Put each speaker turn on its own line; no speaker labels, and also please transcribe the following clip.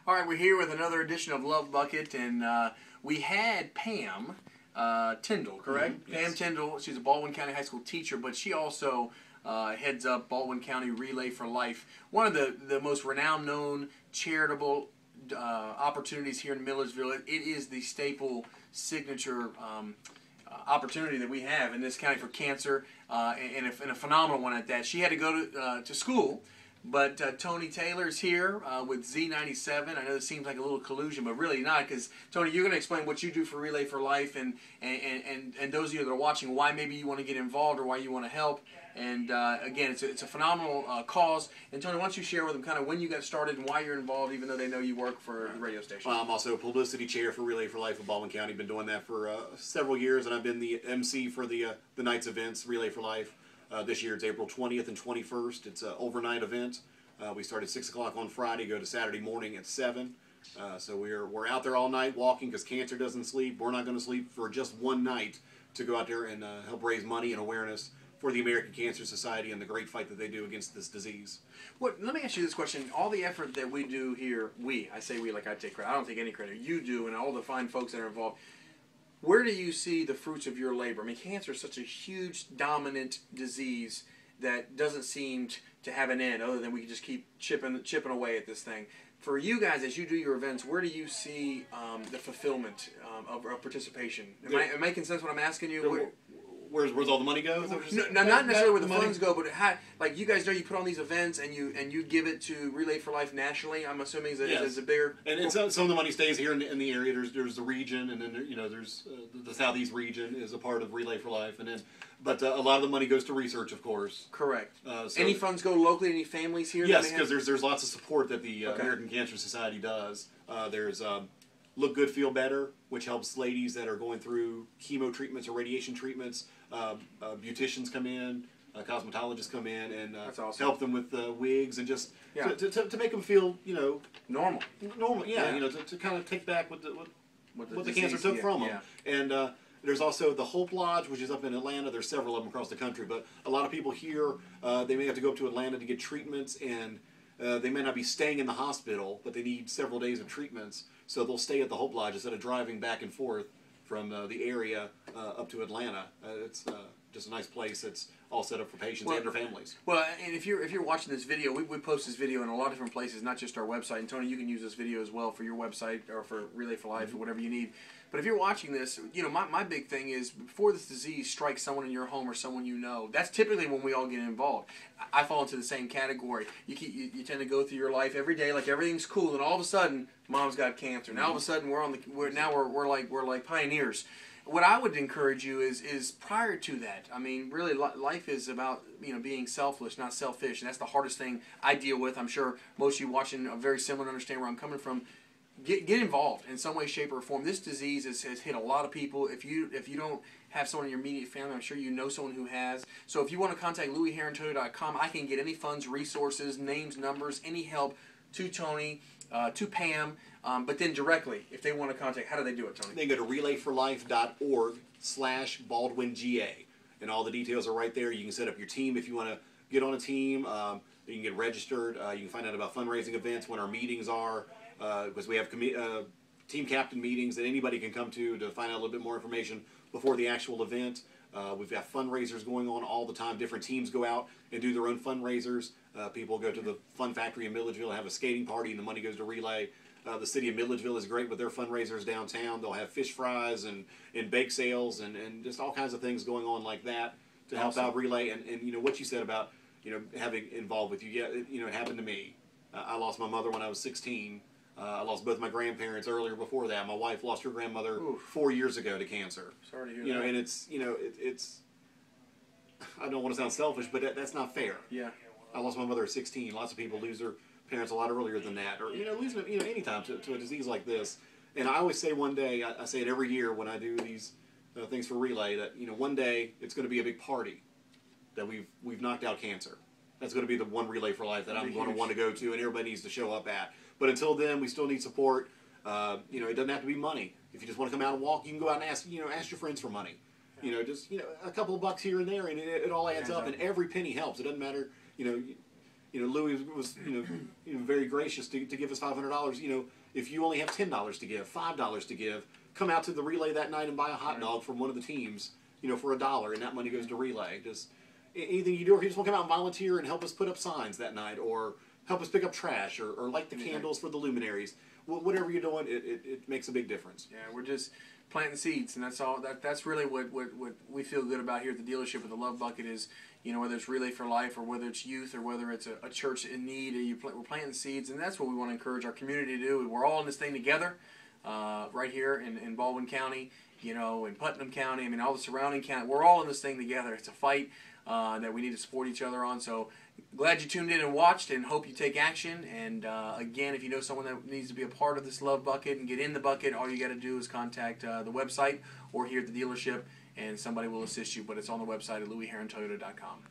All right, we're here with another edition of Love Bucket, and we had Pam Tyndall, correct?
Yes.
Pam Tyndall, she's a Baldwin County High School teacher, but she also heads up Baldwin County Relay for Life, one of the most renowned, known charitable opportunities here in Milledgeville. It is the staple signature opportunity that we have in this county for cancer, and a phenomenal one at that. She had to go to school. But Tony Taylor's here with Z97. I know it seems like a little collusion, but really not, because Tony, you're going to explain what you do for Relay for Life, and those of you that are watching, why maybe you want to get involved or why you want to help. And again, it's a phenomenal cause. And Tony, why don't you share with them kind of when you got started and why you're involved, even though they know you work for the radio station.
I'm also a publicity chair for Relay for Life of Baldwin County. Been doing that for several years, and I've been the MC for the night's events, Relay for Life. This year it's April 20th and 21st. It's an overnight event. We start at 6 o'clock on Friday, go to Saturday morning at 7. So we're out there all night walking because cancer doesn't sleep. We're not going to sleep for just one night to go out there and help raise money and awareness for the American Cancer Society and the great fight that they do against this disease.
Let me ask you this question. All the effort that we do here, I say we like I take credit. I don't take any credit. You do, and all the fine folks that are involved. Where do you see the fruits of your labor? I mean, cancer is such a huge, dominant disease that doesn't seem to have an end, other than we can just keep chipping away at this thing. For you guys, as you do your events, where do you see the fulfillment of participation? Am I making sense when I'm asking you?
Where's all the money go?
No, not necessarily where the funds go, but like you guys know, you put on these events and you give it to Relay for Life nationally. I'm assuming is a bigger.
And some of the money stays here in the area. There's the region, and then there's the southeast region is a part of Relay for Life, and then but a lot of the money goes to research, of course.
Correct. Any funds go locally? Any families here?
Yes, because there's lots of support that the American Cancer Society does. There's Look Good, Feel Better, which helps ladies that are going through chemo treatments or radiation treatments. Beauticians come in, cosmetologists come in, and
awesome.
help them with wigs and just to make them feel
normal.
Yeah. To kind of take back what the cancer took from them. And there's also the Hope Lodge, which is up in Atlanta. There's several of them across the country, but a lot of people here they may have to go up to Atlanta to get treatments, and they may not be staying in the hospital, but they need several days of treatments, so they'll stay at the Hope Lodge instead of driving back and forth from the area up to Atlanta. It's just a nice place that's all set up for patients and their families.
Well, and if you're watching this video, we post this video in a lot of different places, not just our website. And Tony, you can use this video as well for your website or for Relay for Life or whatever you need. But if you're watching this, my big thing is before this disease strikes someone in your home or someone you know, that's typically when we all get involved. I fall into the same category. You tend to go through your life every day like everything's cool, and all of a sudden, mom's got cancer. Now all of a sudden we're like pioneers. What I would encourage you is prior to that. I mean, really, life is about being selfless, not selfish, and that's the hardest thing I deal with. I'm sure most of you watching are very similar to understand where I'm coming from. Get involved in some way, shape, or form. This disease has hit a lot of people. If you don't have someone in your immediate family, I'm sure you know someone who has. So if you want to contact LouieHerron.com, I can get any funds, resources, names, numbers, any help to Tony, to Pam, but then directly, if they want to contact, how do they do it, Tony?
They go to relayforlife.org/BaldwinGA, and all the details are right there. You can set up your team if you want to get on a team. You can get registered. You can find out about fundraising events, when our meetings are, because we have team captain meetings that anybody can come to find out a little bit more information before the actual event. We've got fundraisers going on all the time. Different teams go out and do their own fundraisers. People go to the Fun Factory in Milledgeville, have a skating party, and the money goes to Relay. The city of Milledgeville is great with their fundraisers downtown. They'll have fish fries and bake sales and just all kinds of things going on like that to help out Relay. And what you said about having involved with you. Yeah, it happened to me. I lost my mother when I was 16. I lost both my grandparents earlier before that. My wife lost her grandmother 4 years ago to cancer.
Sorry to hear that.
And it's I don't want to sound selfish, but that's not fair.
Yeah.
I lost my mother at 16. Lots of people lose their parents a lot earlier than that, or losing any time to a disease like this. And I always say one day, I say it every year when I do these things for Relay, that one day it's going to be a big party that we've knocked out cancer. That's going to be the one Relay for Life that I'm going to want to go to, and everybody needs to show up at. But until then, we still need support. It doesn't have to be money. If you just want to come out and walk, you can go out and ask your friends for money. Just a couple of bucks here and there, and it all adds up, and every penny helps. It doesn't matter, Louie was very gracious to give us $500. If you only have $10 to give, $5 to give, come out to the relay that night and buy a hot dog from one of the teams, for $1, and that money goes to relay. Just anything you do, or if you just want to come out and volunteer and help us put up signs that night, or help us pick up trash, or light the candles for the luminaries. Whatever you're doing, it makes a big difference.
Yeah, we're just planting seeds, and that's all. That's really what we feel good about here at the dealership with the Love Bucket is, whether it's Relay for Life or whether it's youth or whether it's a church in need, we're planting seeds, and that's what we want to encourage our community to do. We're all in this thing together, right here in Baldwin County, in Putnam County. I mean, all the surrounding county. We're all in this thing together. It's a fight that we need to support each other on. So glad you tuned in and watched, and hope you take action. And again, if you know someone that needs to be a part of this Love Bucket and get in the bucket, all you got to do is contact the website or here at the dealership, and somebody will assist you. But it's on the website at LouieHerronToyota.com.